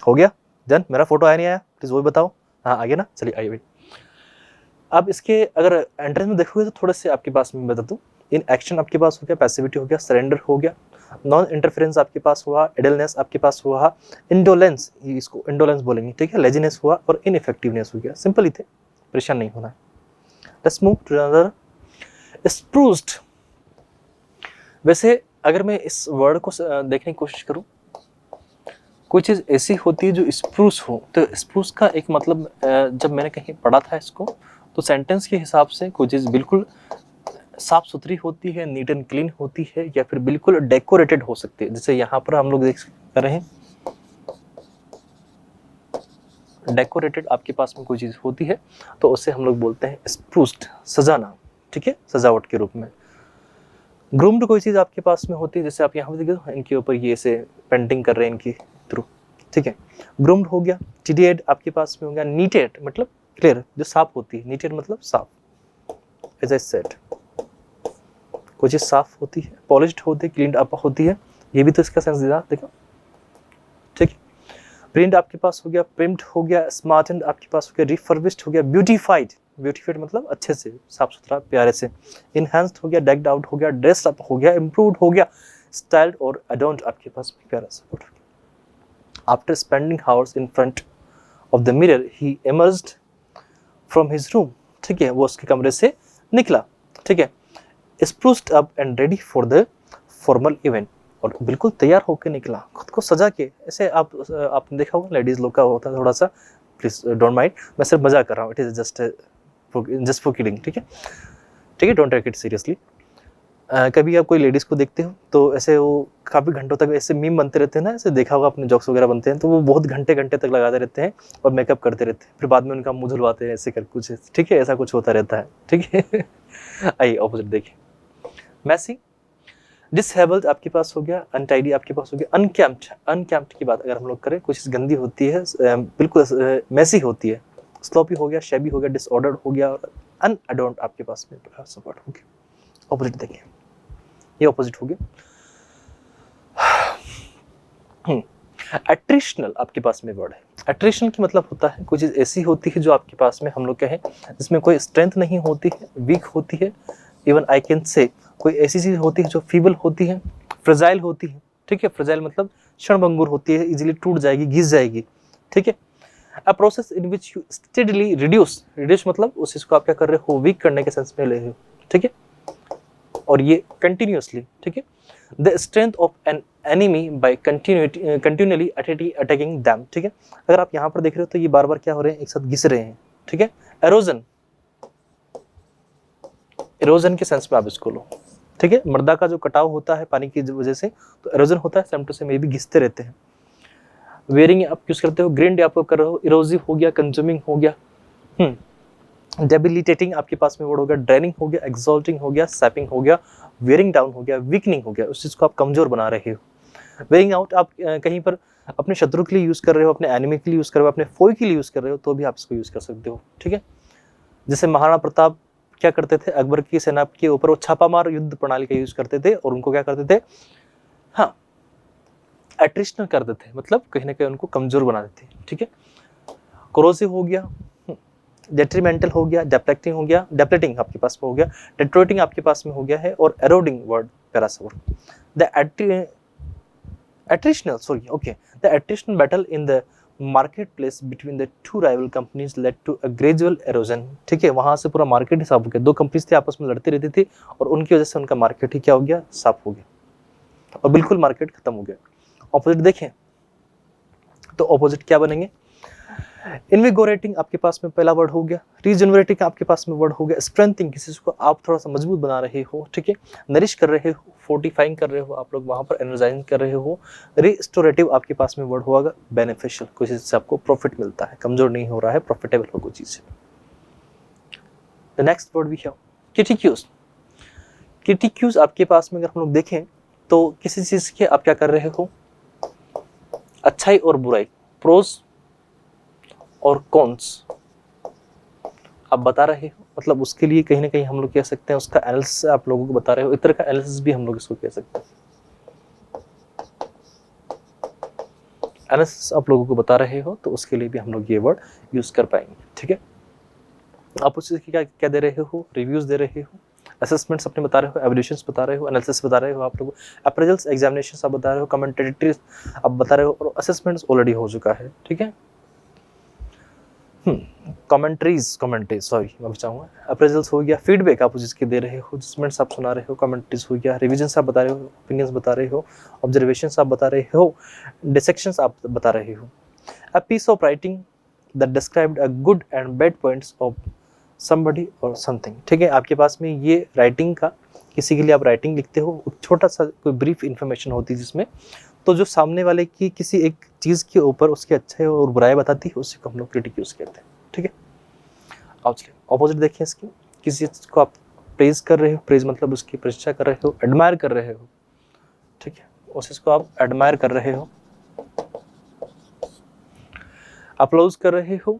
हो गया डन? मेरा फोटो आया नहीं आया प्लीज वही बताओ। हाँ आ गया ना, चलिए आइए भाई। अब इसके अगर एंट्रेंस में देखोगे तो थोड़े से आपके पास में बता दूँ, इन एक्शन आपके पास हो गया, पैसिविटी हो गया, सरेंडर हो गया, नॉन इंटरफेरेंस आपके पास हुआ, इडलनेस आपके पास हुआ, इंडोलेंस, इसको इंडोलेंस बोलेंगे, ठीक है, लेजीनेस हुआ और इनइफेक्टिवनेस हो गया। सिंपल ही थे, परेशान नहीं होना है। Let's move to another, spruced. वैसे अगर मैं इस वर्ड को देखने की कोशिश करूं, कोई चीज़ ऐसी होती है जो स्प्रूस हो, तो स्प्रूस का एक मतलब जब मैंने कहीं पढ़ा था इसको, तो सेंटेंस के हिसाब से कोई चीज़ बिल्कुल साफ सुथरी होती है, नीट एंड क्लीन होती है, या फिर बिल्कुल डेकोरेटेड हो सकती है। जैसे यहाँ पर हम लोग देख रहे हैं, डेकोरेटेड आपके पास में कोई चीज़ होती है तो उसे हम लोग बोलते हैं स्प्रूस्ड, सजाना, ठीक है, सजावट के रूप में। ग्रूम्ड कोई चीज़ आपके पास में होती है, जैसे आप यहाँ पे देखो इनके ऊपर ये ऐसे पेंटिंग कर रहे हैं इनकी थ्रू, ठीक है, ग्रूम्ड हो गया। टीडिएड आपके पास में हो गया। नीटेड मतलब क्लियर, जो साफ होती है, नीटेड मतलब साफ, एज आई सेड कोई चीज़ साफ होती है, पॉलिश्ड होती है, क्लीनड अप होती है, ये भी तो इसका सेंस दिया, देखो, ठीक है। प्रिंट आपके पास हो गया, प्रिंट हो गया, स्मार्टेंड आपके पास हो गया, रिफर्बिश्ड हो गया, ब्यूटीफाइड, ब्यूटीफाइड मतलब अच्छे से, साफ सुथरा, प्यारे से, इनहेंस्ड हो गया, डेक्ड आउट हो गया, ड्रेस्ड अप हो गया, इम्प्रूव्ड हो गया, स्टाइल्ड और अडोन्ड आपके पास में प्यारा सा वर्ड हो गया। After spending hours in front of the mirror he emerged from his room, ठीक है, वो उसके कमरे से निकला, ठीक है, spruced up and ready for the formal event, और बिल्कुल तैयार होकर निकला, खुद को सजा के। ऐसे आपने देखा होगा लेडीज लोग का होता है थोड़ा सा, प्लीज डोंट माइंड, मैं सिर्फ मजाक कर रहा हूँ, it is just for kidding, ठीक है, ठीक है, डोंट टेक इट सीरियसली। कभी आप कोई लेडीज़ को देखते हो तो ऐसे वो काफ़ी घंटों तक ऐसे मीम बनते रहते हैं ना, ऐसे देखा होगा अपने, जॉक्स वगैरह बनते हैं तो वो बहुत घंटे घंटे तक लगाते रहते हैं और मेकअप करते रहते हैं, फिर बाद में उनका मुंह धुलवाते हैं ऐसे कर कुछ, ठीक है, ऐसा कुछ होता रहता है, ठीक है। आइए ऑपोजिट देखिए, मैसी, डिसहेबल्ड आपके पास हो गया, अनटाइडी आपके पास हो गया, अनकैम्प्ड, अनकैम्प्ड की बात अगर हम लोग करें, कुछ गंदी होती है, बिल्कुल मैसी होती है, स्लोपी हो गया, शैबी हो गया, डिसऑर्डर्ड हो गया, और अनअडोन्ड आपके पास में सपोर्ट हो गया। ऑपोजिट देखिए, ये ऑपोजिट हो गया। एट्रिशनल आपके पास में वर्ड है। एट्रिशनल की मतलब होता है कोई चीज़ ऐसी होती है जो आपके पास में हम लोग कहें जिसमें कोई स्ट्रेंथ नहीं होती है, वीक होती है, इवन आई कैन से कोई ऐसी चीज़ होती है जो फीबल होती है, फ्रेजाइल होती है, ठीक है, फ्रेजाइल मतलब क्षणभंगुर होती है, इजीली टूट जाएगी, घिस जाएगी, ठीक है। A process in which you steadily reduce, reduce मतलब उस चीज़ को आप क्या कर रहे हो, वीक करने के सेंस में ले रहे हो, ठीक है, और ये कंटिन्यूसली, ठीक है। The strength of an enemy by continuously attacking them, ठीक है। अगर आप यहाँ पर देख रहे हो तो ये बार बार क्या हो रहे हैं, एक साथ घिस रहे हैं, ठीक है। एरोजन, एरोजन के सेंस में आप इसको लो, ठीक है, मृदा का जो कटाव होता है पानी की वजह से, तो एरोजन होता है, सेम टू सेम ये भी घिसते रहते हैं। वेयरिंग आप यूज करते हो, ग्रेन्ड आप कर रहे हो, इरोजिव हो गया, कंज्यूमिंग हो गया, डेबिलिटेटिंग आपके पास में वर्ड हो गया, ड्रेनिंग हो गया, एक्सॉल्टिंग हो गया, सैपिंग हो गया, वेयरिंग डाउन हो गया, वीकनिंग हो गया, उस चीज़ को आप कमजोर बना रहे हो। वेयरिंग आउट आप कहीं पर अपने शत्रु के लिए यूज़ कर रहे हो, अपने एनिमी के लिए यूज़ कर रहे हो, अपने फोई के लिए यूज़ कर रहे हो, तो भी आप इसको यूज़ कर सकते हो, ठीक है। जैसे महाराणा प्रताप क्या करते थे, अकबर की सेना के ऊपर वो छापामार युद्ध प्रणाली का यूज़ करते थे और उनको क्या करते थे, हाँ, एट्रिशनल करते थे, मतलब कहीं ना कहीं उनको कमजोर बना देते, ठीक है। कोरोसिव हो गया, डेट्रीमेंटल हो गया, डेप्लेक्टिंग हो गया, डेप्लेटिंग आपके पास में हो गया, डेट्रोटिंग आपके पास में हो गया है, और एरोडिंग वर्ड पैरासोर। The attritional, sorry, okay, the attritional battle in the marketplace between the two rival companies led to a gradual erosion, ठीक है, वहां से पूरा मार्केट ही साफ हो गया, दो कंपनीज थे आपस में लड़ती रहती थी और उनकी वजह से उनका मार्केट ही क्या हो गया, साफ हो गया और बिल्कुल मार्केट खत्म हो गया। ऑपोजिट देखें तो ऑपोजिट क्या बनेंगे, इनविगोरेटिंग आपके पास में पहला वर्ड हो गया, रीजनरेटिंग आपके पास में वर्ड हो गया, स्ट्रेंथिंग किसी को आप थोड़ा सा मजबूत बना रहे हो, ठीक है, नरिश कर रहे हो, फोर्टिफाइंग कर रहे हो, आप लोग वहां पर एनर्जाइजिंग कर रहे हो। रिस्टोरेटिव आपके पास में वर्ड होगा, बेनिफिशियल, कोई चीज से आपको प्रॉफिट मिलता है, कमजोर नहीं हो रहा है, प्रॉफिटेबल हो कोई चीज। The next word we have critiques. Critiques आपके पास में अगर हम लोग देखें तो किसी चीज़ के आप क्या कर रहे हो, अच्छाई और बुराई, प्रोज और कॉन्स आप बता रहे हो, मतलब उसके लिए कहीं ना कहीं हम लोग कह सकते हैं उसका एनालिसिस आप लोगों को बता रहे हो, एक तरह का एनालिसिस भी हम लोग इसको कह सकते हैं। एनालिसिस आप लोगों को बता रहे हो तो उसके लिए भी हम लोग ये वर्ड यूज़ कर पाएंगे। ठीक है, आप उस चीज़ की क्या क्या दे रहे हो, रिव्यूज़ दे रहे हो, असेसमेंट्स अपने बता रहे हो, एवल्यूशंस बता रहे हो, एनालिसिस बता रहे हो, आप लोग अप्रेजल्स एग्जामिनेशंस आप बता रहे हो, कमेंटेटरीज आप बता रहे हो, और असेसमेंट्स ऑलरेडी हो चुका है। ठीक है, कमेंट्रीज सॉरी मैं चाहूँगा, अप्रेजल्स हो गया, फीडबैक आप जिसके दे रहे हो, जजमेंट्स आप सुना रहे हो, कमेंट्रीज हो गया, रिविजन्स आप बता रहे हो, ओपिनियंस बता रहे हो, ऑब्जर्वेशंस आप बता रहे हो, डिसेक्शंस आप बता रहे हो। A piece of writing that described a good and bad points of somebody और समथिंग। ठीक है, आपके पास में ये राइटिंग का, किसी के लिए आप राइटिंग लिखते हो, छोटा सा कोई ब्रीफ इन्फॉर्मेशन होती है जिसमें, तो जो सामने वाले की किसी एक चीज़ के ऊपर उसकी अच्छाई और बुराई बताती है, उसी को हम लोग क्रिटिक यूज़ कहते हैं। ठीक है, अब चलिए ऑपोजिट देखिए इसकी, किसी चीज़ को आप प्रेज कर रहे हो, प्रेज मतलब उसकी प्रशंसा कर रहे हो, एडमायर कर रहे हो। ठीक है, उस चीज़ को आप एडमायर कर रहे हो, अप्लाउज कर रहे हो,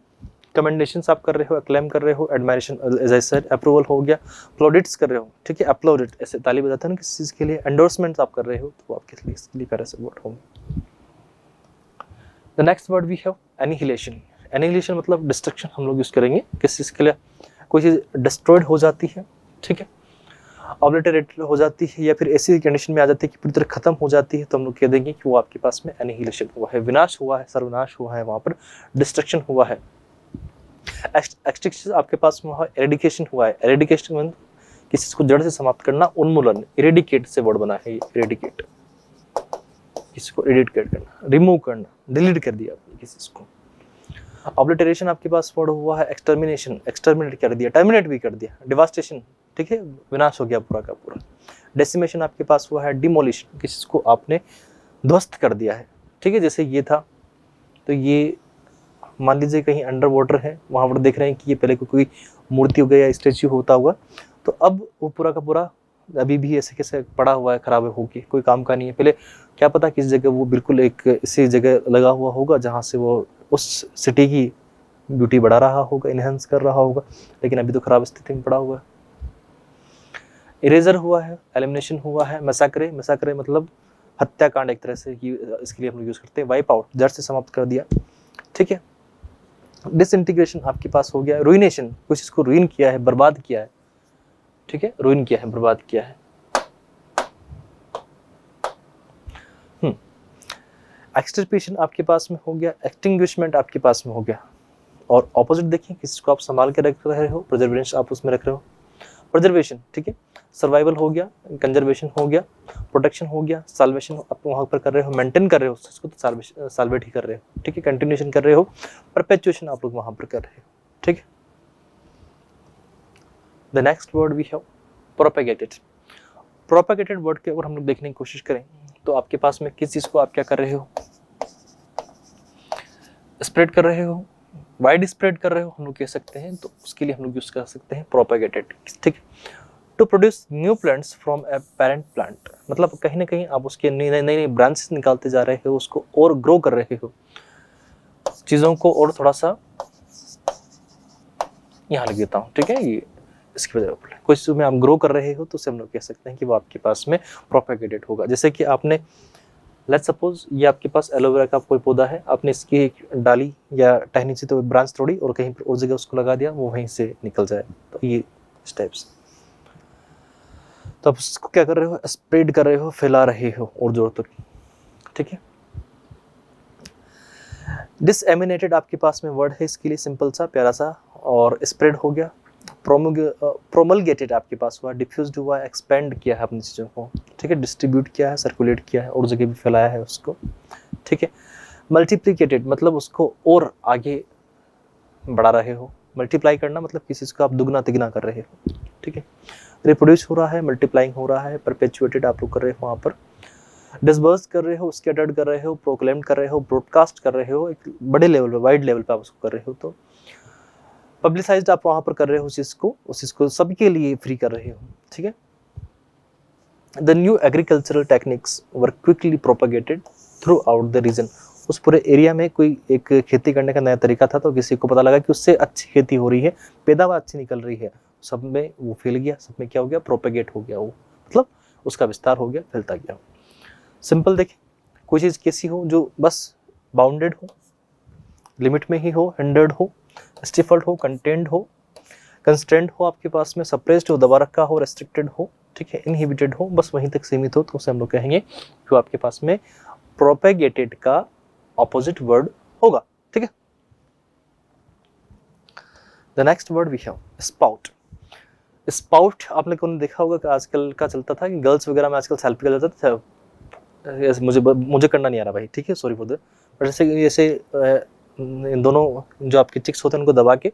कमेंडेशंस आप कर रहे हो, अक्लेम कर रहे हो, admiration as I said, approval हो गया, प्लॉडिट्स कर रहे हो। ठीक है, अपलोडेड ऐसे ताली बजाते हैं ना किसी चीज़ के लिए, एंडोर्समेंट्स आप कर रहे हो, तो आपके लिए इसके लिए प्यारा से वर्ड होंगे। The next word we have annihilation. Annihilation मतलब डिस्ट्रक्शन हम लोग यूज़ करेंगे किस चीज़ के लिए, कोई चीज़ डिस्ट्रॉयड हो जाती है। ठीक है, ऑब्लिटरेटेड हो जाती है, या फिर ऐसी कंडीशन में आ जाती है कि पूरी तरह खत्म हो जाती है, तो हम लोग कह देंगे कि वो आपके पास में एनिहिलेशन हुआ है, विनाश हुआ है, सर्वनाश हुआ है, वहाँ पर डिस्ट्रक्शन हुआ है। एक्सटिंक्शन आपके पास में हुआ, एरेडिकेशन हुआ है। एरेडिकेशन मतलब किसी चीज़ को जड़ से समाप्त करना, उन्मूलन, इरेडिकेट से वर्ड बना है ये, इरेडिकेट, किसी को इरेडिकेट करना, रिमूव करना, डिलीट कर दिया आपने किसी चीज़ को। ऑब्लिटरेशन आपके पास वर्ड हुआ है, एक्सटर्मिनेशन, एक्सटर्मिनेट कर दिया, टर्मिनेट भी कर दिया, डिवास्टेशन, ठीक है, विनाश हो गया पूरा का पूरा। डेसिमेशन आपके पास हुआ है, डिमोलिशन, किसी को आपने ध्वस्त कर दिया है। ठीक है, जैसे ये था, तो ये मान लीजिए कहीं अंडर वाटर है, वहाँ पर देख रहे हैं कि ये पहले कोई मूर्ति हो गया या स्टैच्यू होता हुआ, तो अब वो पूरा का पूरा अभी भी ऐसे कैसे पड़ा हुआ है, खराब हो के, कोई काम का नहीं है। पहले क्या पता किस जगह वो बिल्कुल एक इसी जगह लगा हुआ होगा जहाँ से वो उस सिटी की ब्यूटी बढ़ा रहा होगा, इनहेंस कर रहा होगा, लेकिन अभी तो खराब स्थिति में पड़ा हुआ है। इरेजर हुआ है, एलिमिनेशन हुआ है, मैसाकरे, मैसाकरे मतलब हत्याकांड एक तरह से, इसके लिए हम लोग यूज़ करते हैं। वाइप आउट, जड़ से समाप्त कर दिया। ठीक है, डिसइंटीग्रेशन आपके पास हो गया, रुइनेशन, कुछ इसको रुइन किया है, बर्बाद किया है। ठीक है, रुइन किया है, बर्बाद किया है। एक्सटिर्पेशन आपके पास में हो गया, एक्सटिंग्विशमेंट आपके पास में हो गया। और ऑपोजिट देखिए, किसको आप संभाल के रख रहे हो, प्रिजर्वेशन आप उसमें रख रहे हो, प्रिजर्वेशन। ठीक है, सर्वाइवल हो गया, कंजर्वेशन हो गया, प्रोटेक्शन हो गया, साल्वेशन आप वहाँ पर कर रहे हो, मेंटेन कर रहे हो उसको, तो साल्वेट ही कर रहे हो। ठीक है, कंटिन्यूएशन कर रहे हो, परपेचुएशन आप लोग वहाँ पर कर रहे हो। ठीक है, the next word we have propagated. Propagated word के अगर हम लोग देखने की कोशिश करें तो आपके पास में किस चीज़ को आप क्या कर रहे हो, स्प्रेड कर रहे हो, वाइड स्प्रेड कर रहे हो हम लोग कह सकते हैं, तो उसके लिए हम लोग यूज कर सकते हैं प्रोपेगेटेड। ठीक है, to produce new plants from a parent plant, मतलब कहीं ना कहीं आप उसके नई नई ब्रांचेस निकालते जा रहे हो, उसको और ग्रो कर रहे हो, चीज़ों को और थोड़ा सा यहाँ लिख देता हूँ। ठीक है, ये इसकी वजह से कोई चीज़ में आप ग्रो कर रहे हो तो उसे हम लोग कह सकते हैं कि वो आपके पास में प्रोपेगेटेड होगा। जैसे कि आपने लेट्स सपोज ये आपके पास एलोवेरा का कोई पौधा है, आपने इसकी एक डाली या टहनी से तो ब्रांच तोड़ी और कहीं पर और जगह उसको लगा दिया, वो वहीं से निकल जाए, तो ये इस टाइप से। तो आप उसको क्या कर रहे हो, स्प्रेड कर रहे हो, फैला रहे हो और जोर तक। ठीक है, डिसएमिनेटेड आपके पास में वर्ड है इसके लिए, सिंपल सा प्यारा सा, और स्प्रेड हो गया। प्रोमलगेटेड आपके पास हुआ, डिफ्यूज्ड हुआ, एक्सपेंड किया है अपनी चीज़ों को। ठीक है, डिस्ट्रीब्यूट किया है, सर्कुलेट किया है और जगह भी फैलाया है उसको। ठीक है, मल्टीप्लिकेटेड मतलब उसको और आगे बढ़ा रहे हो, मल्टीप्लाई करना मतलब किसी चीज़ को आप दुगना तिगना कर रहे हो। ठीक है, रिप्रोड्यूस हो रहा है, मल्टीप्लाइंग हो रहा है, परपेचुएटेड आप लोग कर रहे हो वहाँ पर, डिस्बर्स कर रहे हो, स्कैटर्ड कर रहे हो, प्रोक्लेम कर रहे हो, ब्रॉडकास्ट कर रहे हो, एक बड़े लेवल पे, वाइड लेवल पे आप उसको कर रहे हो। तो पब्लिसाइज्ड आप वहाँ पर कर रहे हो उस चीज़ को सबके लिए फ्री कर रहे हो। ठीक है, the new agricultural techniques were quickly propagated throughout the region. उस पूरे एरिया में कोई एक खेती करने का नया तरीका था, तो किसी को पता लगा कि उससे अच्छी खेती हो रही है, पैदावार अच्छी निकल रही है, सब में वो फैल गया, सब में क्या हो गया, प्रोपेगेट हो गया, वो मतलब उसका विस्तार हो गया, फैलता गया। सिंपल देखें, कोई चीज़ कैसी हो जो बस बाउंडेड हो, लिमिट में ही हो, हिंडर्ड हो, स्टिफल्ड हो, कंटेंड हो, कंस्ट्रेंट हो, आपके पास में सप्रेस्ड हो, दबा रखा हो, रेस्ट्रिक्टेड हो, ठीक है, इनहिबिटेड हो, बस वहीं तक सीमित हो, तो उसे हम लोग कहेंगे जो आपके पास में प्रोपेगेटेड का ऑपोजिट वर्ड होगा। ठीक है। The next word we have spout. Spout आप लोगों ने देखा होगा कि आजकल का चलता था कि गर्ल्स वगैरह में आजकल सेल्फी कर जाता था, मुझे करना नहीं आ रहा भाई, ठीक है, सॉरी फॉर दैट, बट ऐसे इन दोनों जो आपके चिक्स होते हैं उनको दबा के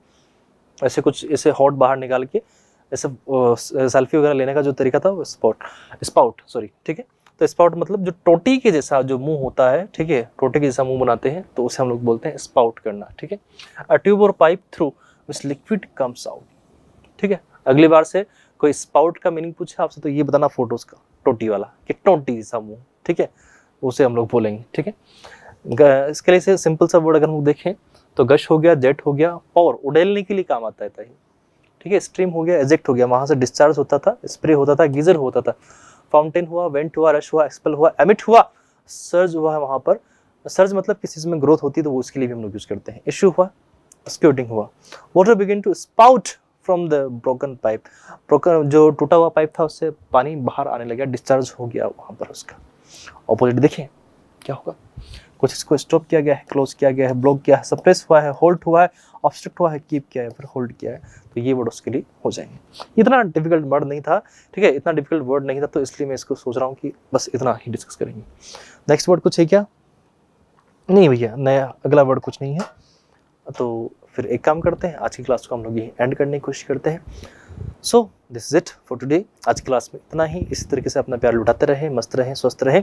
ऐसे कुछ ऐसे हॉट बाहर निकाल के ऐसे सेल्फी वगैरह लेने का जो तरीका था वो स्पाउट सॉरी, ठीक है। तो स्पाउट मतलब जो टोटी के जैसा जो मुंह होता है, ठीक है, टोटी के जैसा मुंह बनाते हैं, तो उसे हम लोग बोलते हैं स्पाउट करना। ठीक है। अ ट्यूब और pipe through which liquid comes out. ठीक है। अगली बार से कोई स्पाउट का मीनिंग पूछे आपसे तो ये बताना फोटोज का, टोटी वाला कि टोटी जैसा मुंह, ठीक है, उसे हम लोग बोलेंगे। ठीक है। इसके लिए से सिंपल सा वर्ड अगर हम देखें तो गश हो गया, जेट हो गया, और उड़ेलने के लिए काम आता है। ठीक है। स्ट्रीम हो गया, एजेक्ट हो गया, वहां से डिस्चार्ज होता था, स्प्रे होता था, गीजर होता था, फाउंटेन हुआ, वेंट हुआ, रश हुआ, एक्सपेल हुआ, एमिट हुआ, सर्ज हुआ है वहां पर। सर्ज मतलब किसी चीज में ग्रोथ होती है तो वो उसके लिए भी हम लोग यूज करते हैं। इश्यू हुआ, स्क्यूटिंग हुआ। Water begin to spout from the broken pipe. Broken जो टूटा हुआ पाइप था उससे पानी बाहर आने लगा, डिस्चार्ज हो गया वहां पर। उसका ऑपोजिट देखिए क्या होगा, कुछ इसको स्टॉप किया गया है, क्लोज किया गया है, ब्लॉक किया है, सप्रेस हुआ है, होल्ड हुआ है, ऑब्स्ट्रक्ट हुआ है, कीप किया है, फिर होल्ड किया है, तो ये वर्ड उसके लिए हो जाएंगे। इतना डिफिकल्ट वर्ड नहीं था, ठीक है, इतना डिफिकल्ट वर्ड नहीं था, तो इसलिए मैं इसको सोच रहा हूँ कि बस इतना ही डिस्कस करेंगे। नेक्स्ट वर्ड कुछ है क्या? नहीं भैया, नया अगला वर्ड कुछ नहीं है, तो फिर एक काम करते हैं, आज की क्लास को हम लोग यही एंड करने की कोशिश करते हैं। So this is it for today. आज की क्लास में इतना ही। इसी तरीके से अपना प्यार लुटाते रहें, मस्त रहें, स्वस्थ रहें,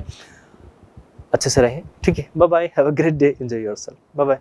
अच्छे से रहें। ठीक है, bye bye, have a great day, enjoy yourself, bye bye.